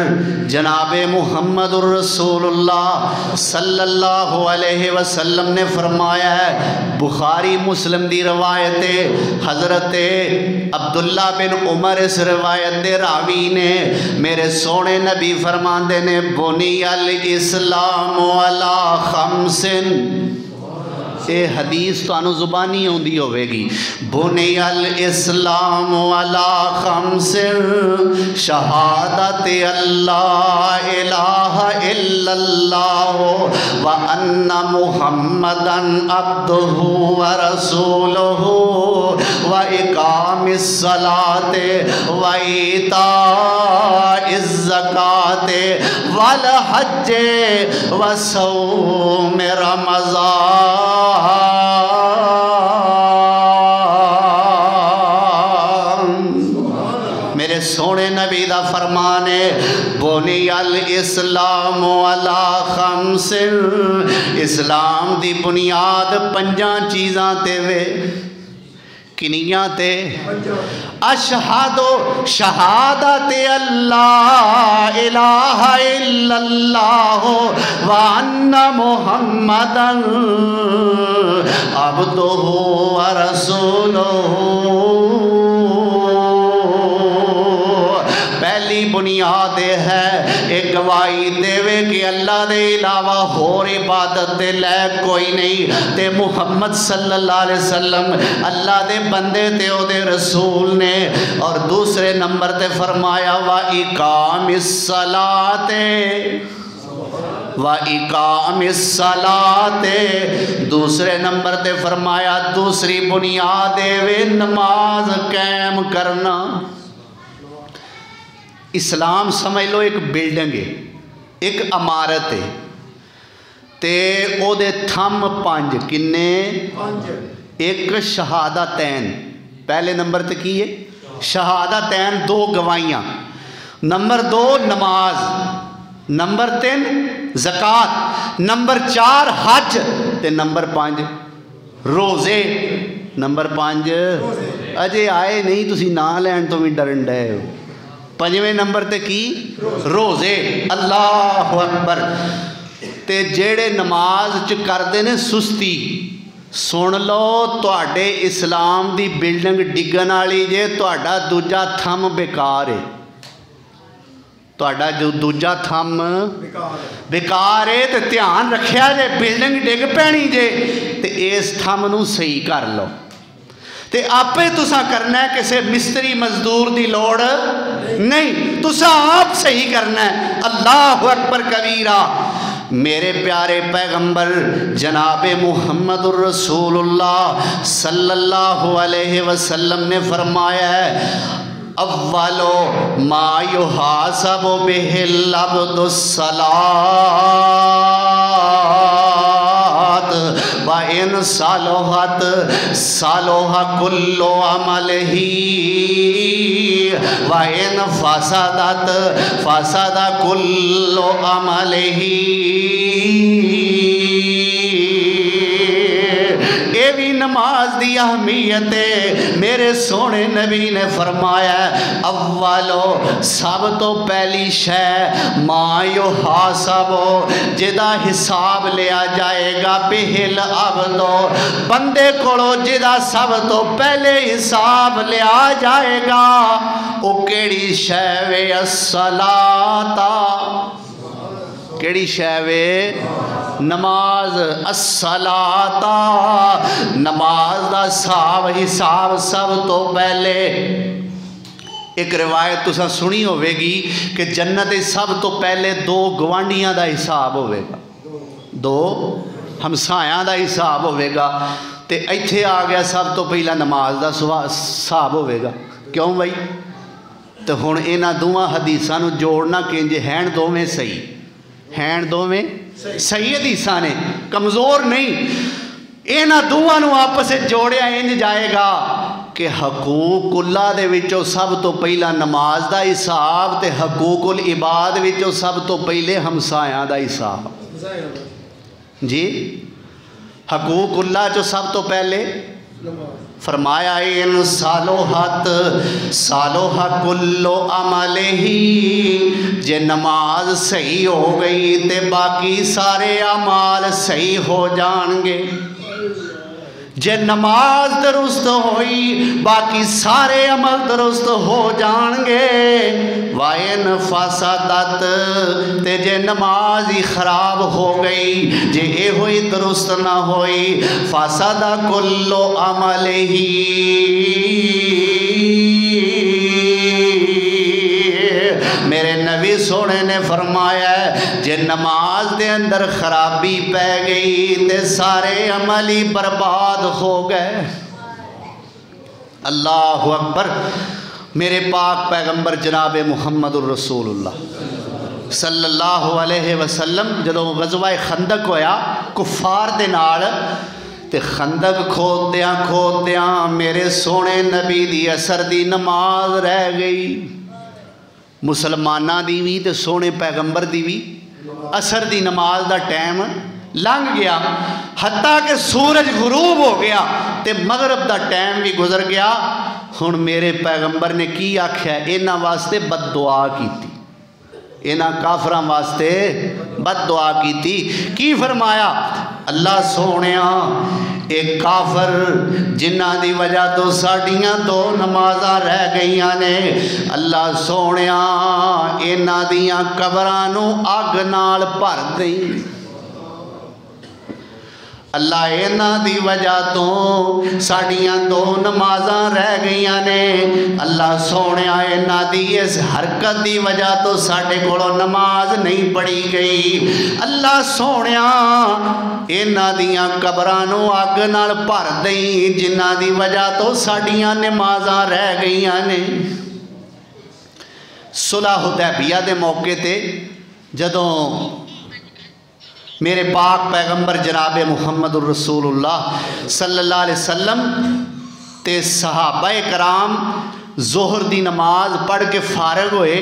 جناب محمد الرسول اللہ صلی اللہ علیہ وسلم نے فرمایا ہے، بخاری مسلم دی روایت حضرت عبداللہ بن عمر اس روایت دے راوی نے، میرے سونے نبی فرماندے نے بنی الاسلام علی خمسن. اے حدیث تو انو زبانی ہوندی ہوئے گی. بنی الاسلام علی خمس شہادت اللہ الہ الا اللہ وان محمدن عبدہ ورسولہ واقام الصلاۃ وایتاء الزکاۃ والحج وصوم رمضان. میرے سونے نبی دا فرمان ہے بنی الاسلام علی خمس. اسلام دی بنیاد پنجاں چیزاں تے وے. کنیاں تے؟ اشہدو شہادت اللہ الہ الا اللہ وان محمدن عبدہ ورسولہ. پہلی بنیاد ہے ایک گواہی دے کہ اللہ دے علاوہ اور عبادت دے لائق کوئی نہیں تے محمد صلی اللہ علیہ وسلم اللہ دے بندے تے او دے رسول نے. اور دوسرے نمبر تے فرمایا وَإِقَامِ الصَّلَاةِ وَإِقَامِ الصَّلَاةِ. دوسرے نمبر تے فرمایا دوسری بنیاد ہے نماز قائم کرنا. اسلام سمجھ لو ایک بلڈنگ ہے، ایک عمارت ہے تے او دے تھم پانچ کنے؟ ایک شہادتین. پہلے نمبر تے کی ہے شہادتین، دو گواہیاں. نمبر دو نماز. نمبر تین زکوٰۃ. نمبر چار حج. تے نمبر پانچ روزے. نمبر پانچ اجے آئے نہیں تسی نا لین تو بھی ڈرن ڈے ہو. پنجویں نمبر تے کی روزے. اللہ اکبر. تے جیڑے نماز چ کردے نے سستی، سن لو تواڈے اسلام دی بلڈنگ ڈگن والی جے، تواڈا دوجا تھم بیکار ہے. تواڈا جو دوجا تھم بیکار ہے تے دھیان رکھیا جے بلڈنگ ڈگ پینی جے تے اس تھم نو صحیح کر لو. تے آپے تسا کرنا ہے، کسے مستری مزدور دی لوڑ نہیں، تسا آپ صحیح کرنا ہے. اللہ اکبر کبیرہ. میرے پیارے پیغمبر جناب محمد الرسول اللہ صلی اللہ علیہ وسلم نے فرمایا ہے اول ما یحاسب بہ العبد الصلاۃ وَإِن صَلُحَتْ صَلُحَ كُلُّ عَمَلِهِ وَإِن فَسَدَتْ فَسَدَ كُلُّ عَمَلِهِ. اے بھی نماز دی اہمیت ہے۔ میرے سونے نبی نے فرمایا اولو سب تو پہلی شے ما یحاسبو جدا حساب لیا جائے گا بہل عبدو بندے کولو جدا سب تو پہلے حساب لیا جائے گا او کیڑی شے وے الصلاۃ کیڑی شے وے نماز الصلاۃ نماز دا حساب سب تو پہلے۔ ایک روایت تساں سنی ہوئے گی کہ جنت سب تو پہلے دو گوانڈیاں دا حساب ہوئے گا دو ہمسایاں دا حساب ہوئے گا تے ایتھے آ گیا سب تو پہلا نماز دا حساب ہوئے گا کیوں بھائی تو ہن انہاں دوواں حدیثاں نو جوڑنا کینجے ہیں دو میں صحیح ہیں دو میں صحیح حدیثاں نے کمزور نہیں انہاں دوواں نو آپس سے جوڑیا انج جائے گا کہ حقوق اللہ دے وچوں سب تو پہلا نماز دا حساب تے حقوق العباد وچوں سب تو پہلے ہمسایاں دا حساب جی حقوق اللہ جو سب تو پہلے فرمایا ان صالحت صالح کلو عمل ہی جے نماز صحیح ہو گئی تے باقی سارے اعمال صحیح ہو جان گے جے نماز درست ہوئی باقی سارے عمل درست ہو جان گے وائن فسادت تے جے نماز ہی خراب ہو گئی جے اے ہوئی درست نہ ہوئی فساد کلو عمل ہی میرے نبی سونے نے فرمایا ہے جے نماز دے اندر خرابی پہ گئی تے سارے عملی برباد ہو گئے۔ اللہ اکبر۔ میرے پاک پیغمبر جناب محمد الرسول اللہ صلی اللہ علیہ وسلم جدوں غزوہ خندق ہویا کفار دے نال تے خندق کھودیاں میرے سونے نبی دی اثر دی نماز رہ گئی مسلمانہ دی بھی تے سونے پیغمبر دی بھی اثر دی نماز دا ٹائم لنگ گیا حتیٰ کہ سورج غروب ہو گیا تے مغرب دا ٹائم بھی گزر گیا ہن میرے پیغمبر نے کی آکھیا انہاں واسطے بد دعا کیتی انہاں کافراں واسطے بد دعا کیتی کی فرمایا اللہ سونیاں ایک کافر جنہ دی وجہ تو ساڑیاں دو نمازاں رہ گئیاں نے اللہ سونیاں انہاں دیاں قبرانو اگ نال بھر دیں اللہ انہاں دی وجہ تو ساڑیاں دو نمازاں رہ گئیاں نے اللہ سونیاں انہاں دی اس حرکت دی وجہ تو ساڑے کولو نماز نہیں پڑھی گئی اللہ سونیاں انہاں دیاں قبرانو اگ نال بھر دیں جنہاں دی وجہ تو ساڑیاں نمازاں رہ گئیاں نے۔ صلح حدیبیہ دے موقع تے جدوں میرے پاک پیغمبر جناب محمد الرسول اللہ صلی اللہ علیہ وسلم تے صحابہ کرام ظہر دی نماز پڑھ کے فارغ ہوئے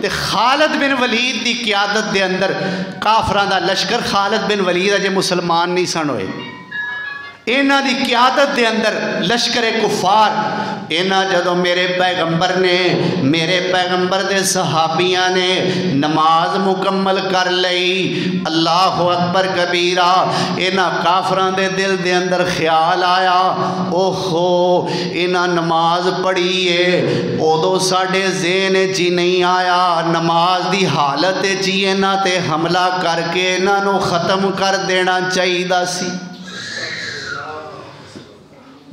تے خالد بن ولید دی قیادت دے اندر کافران دا لشکر خالد بن ولید اجے مسلمان نہیں سن ہوئے انہاں دی قیادت دے اندر لشکر کفار انہاں جدوں میرے پیغمبر دے صحابیاں نے نماز مکمل کر لئی اللہ اکبر کبیرہ انہاں کافران دے دل دے اندر خیال آیا اوہو انہاں نماز پڑھیے اودو ساڑے ذہن جی نہیں آیا نماز دی حالت جی انہاں تے حملہ کر کے انہاں نو ختم کر دینا چاہیے دا سی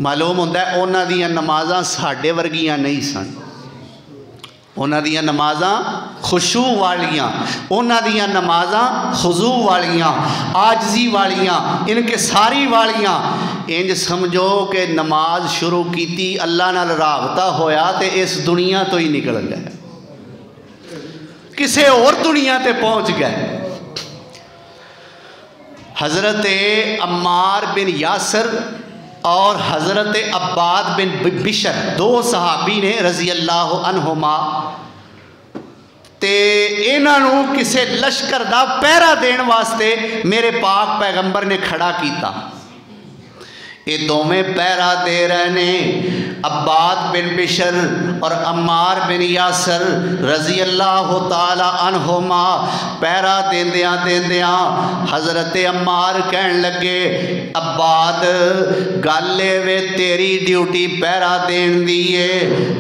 معلوم ہوتا ہے انہاں دیاں نمازاں ساڑے ورگیاں نہیں سن انہاں دیاں نمازاں خشوع والیاں انہاں دیاں نمازاں خضوع والیاں عاجزی والیاں انکساری والیاں انج سمجھو کہ نماز شروع کیتی اللہ نال رابطہ ہویا تے اس دنیا تو ہی نکل گئے کسے اور دنیا تے پہنچ گئے۔ حضرت عمار بن یاسر اور حضرت عباد بن بشر دو صحابی نے رضی اللہ عنہما تے انہاں نو کسے لشکر دا پہرا دین واسطے میرے پاک پیغمبر نے کھڑا کیتا یہ دونوں پیرا دے رہے نے عباد بن بشر اور عمار بن یاسر رضی اللہ تعالی عنہما پیرا دیندیاں دیندیاں حضرت عمار کہن لگے عباد گالے وے تیری ڈیوٹی پیرا دین دیئے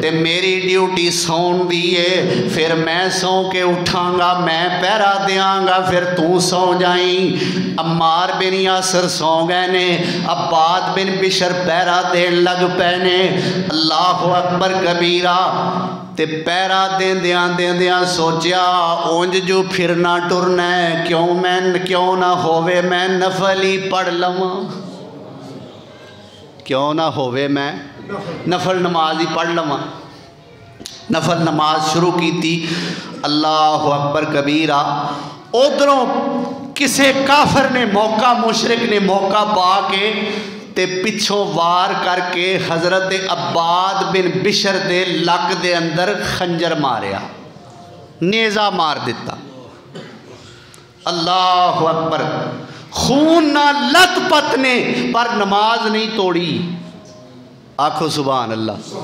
تے میری ڈیوٹی سون دیئے پھر میں سو کے اٹھاں گا میں پیرا دیاں گا پھر تو سو جائیں عمار بن یاسر سو گئے نے عباد بن بشر پیرا دین لگ پینے اللہ اکبر کبیرہ تے پیرا دیندیاں سوچیا اونج جو پھرنا ٹرنا ہے کیوں نہ ہووے میں نفل ہی پڑھ لواں کیوں نہ ہووے میں نفل نماز ہی پڑھ لواں نفل نماز شروع کی تھی اللہ اکبر کبیرہ ادھروں کسے کافر نے موقع مشرک نے موقع پا کے تے پچھوں وار کر کے حضرت عباد بن بشر دے لک دے اندر خنجر ماریا نیزہ مار دیتا اللہ اکبر خون نہ لت پت نے پر نماز نہیں توڑی آکھو سبحان اللہ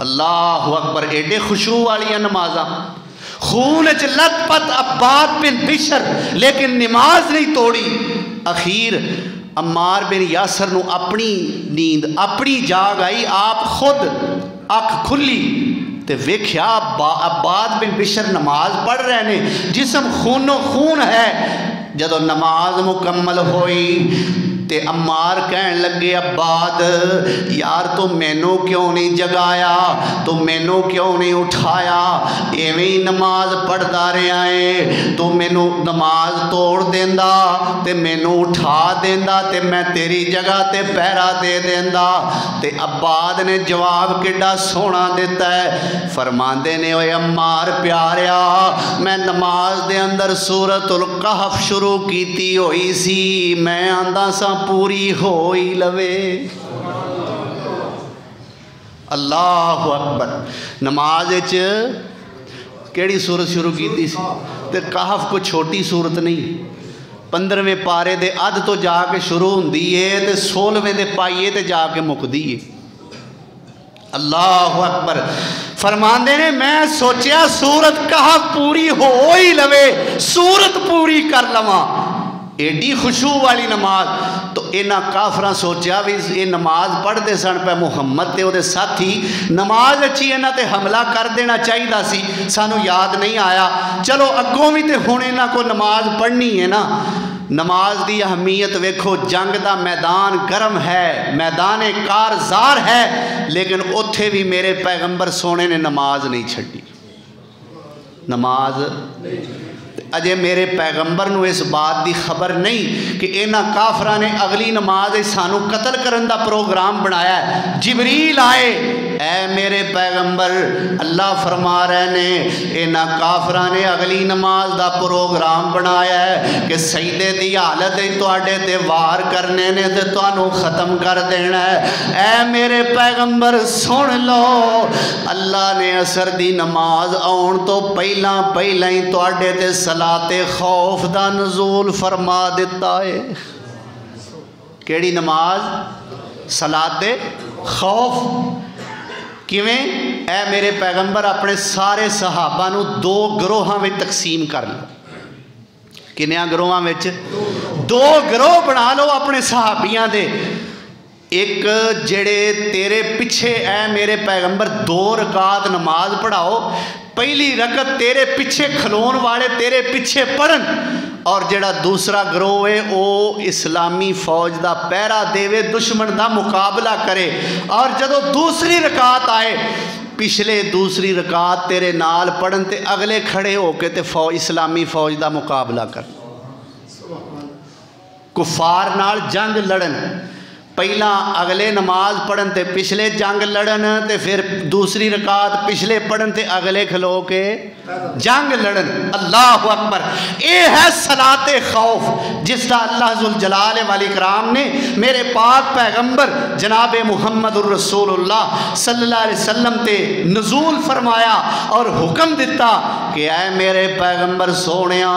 اللہ اکبر ایڈے خشوع والیاں نمازاں خون چ لت پت عباد بن بشر لیکن نماز نہیں توڑی اخیر عمار بن یاسر نو اپنی نیند اپنی جاگ آئی آپ خود اکھ کھلی تے ویکھیا عباد بن بشر نماز پڑھ رہے نے جسم خونو خون ہے جدو نماز مکمل ہوئی تے عمار کہن لگے عباد یار تو مینوں کیوں نہیں جگایا تو مینوں کیوں نہیں اٹھایا ایویں نماز پڑھدا رہیا ہے تو مینوں نماز توڑ دیندا تے مینوں اٹھا دیندا تے میں تیری جگہ تے پیرا دے دیندا تے عباد نے جواب کیڈا سونا دیتا ہے فرماندے نے اوے عمار پیاریا میں نماز دے اندر سورۃ الکہف شروع کیتی ہوئی سی میں آندا سا پوری ہوئی لوے اللہ اکبر نماز کیڑی صورت شروع کی تھی تے کہف کو چھوٹی صورت نہیں 15ویں پارے دے اد تو جا کے شروع ہوندی ہے تے 16ویں دے پائیے تے جا کے مکدی ہے اللہ اکبر فرماندے نے میں سوچیا سورت کہف پوری ہوئی لوے سورت پوری کر لواں ایڈی خشوع والی نماز تو اینا کافراں سوچیا بھی یہ نماز پڑھ دے سن پہ محمد تے او دے ساتھی نماز اچھی اینا تے حملہ کر دینا چاہی دا سی سانو یاد نہیں آیا چلو اگوں بھی تے ہون اینا کو نماز پڑھنی ہے نا نماز دی اہمیت ویکھو جنگ دا میدان گرم ہے میدان کارزار ہے لیکن اتھے بھی میرے پیغمبر سونے نے نماز نہیں چھڑی نماز اجے میرے پیغمبر نو اس بات دی خبر نہیں کہ اینا کافرہ نے اگلی نماز سانو قتل کرن دا پروگرام بنایا ہے جبریل آئے اے میرے پیغمبر اللہ فرما رہے نے اینا کافرہ نے اگلی نماز دا پروگرام بنایا ہے کہ سجدے دی حالت تواڈے تے وار کرنے نے تے تانوں ختم کر دینا ہے اے میرے پیغمبر سن لو اللہ نے عصر دی نماز آن تو پہلا ہی تواڈے تے صلاۃ خوف دا نزول فرما دیتا ہے کیڑی نماز صلاۃ خوف کیویں اے میرے پیغمبر اپنے سارے صحابہ نو 2 گروہاں میں تقسیم کر لو کنیاں گروہاں میں 2 گروہ بنا لو اپنے صحابیاں دے ایک جڑے تیرے پیچھے اے میرے پیغمبر 2 رکعت نماز پڑھاؤ پہلی رکعت تیرے پیچھے کھلون والے تیرے پیچھے پڑھن اور جڑا دوسرا گروہ ہے او اسلامی فوج دا پیرا دیوے دشمن دا مقابلہ کرے اور جدو دوسری رکعت آئے پچھلے دوسری رکعت تیرے نال پڑھن تے اگلے کھڑے ہو کے تے اسلامی فوج دا مقابلہ کر کفار نال جنگ لڑن پہلا اگلے نماز پڑھن تے پچھلے جنگ لڑن تے پھر دوسری رکعت پچھلے پڑھن تے اگلے کھلو کے جنگ لڑن اللہ اکبر اے ہے صلاۃ خوف جس کا اللہ ذوالجلال والاکرام نے میرے پاک پیغمبر جناب محمد الرسول اللہ صلی اللہ علیہ وسلم تے نزول فرمایا اور حکم دیتا کہ اے میرے پیغمبر سونیاں